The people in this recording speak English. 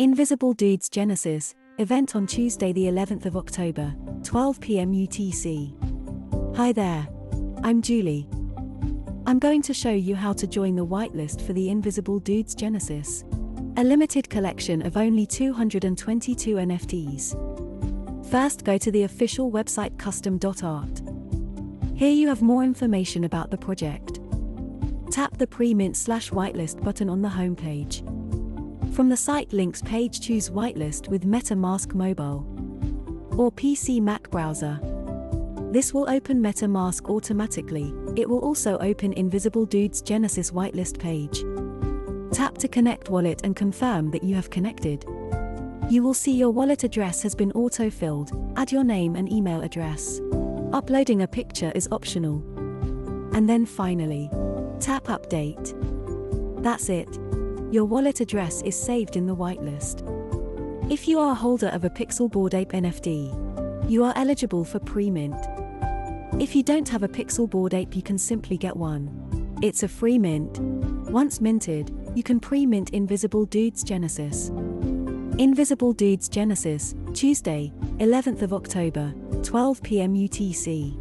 Invisible Dudes Genesis, event on Tuesday the 11th of October, 12 p.m. UTC. Hi there. I'm Julie. I'm going to show you how to join the whitelist for the Invisible Dudes Genesis, a limited collection of only 222 NFTs. First, go to the official website custom.art. Here you have more information about the project. Tap the pre-mint/whitelist button on the homepage. From the site links page, choose Whitelist with MetaMask Mobile or PC Mac browser. This will open MetaMask automatically. It will also open Invisible Dudes Genesis whitelist page. Tap to connect wallet and confirm that you have connected. You will see your wallet address has been auto-filled. Add your name and email address. Uploading a picture is optional. And then finally, tap update. That's it. Your wallet address is saved in the whitelist. If you are a holder of a Pixel Bored Ape NFT, you are eligible for pre-mint. If you don't have a Pixel Bored Ape, you can simply get one. It's a free mint. Once minted, you can pre-mint Invisible Dudes Genesis. Invisible Dudes Genesis, Tuesday, 11th of October, 12 p.m. UTC.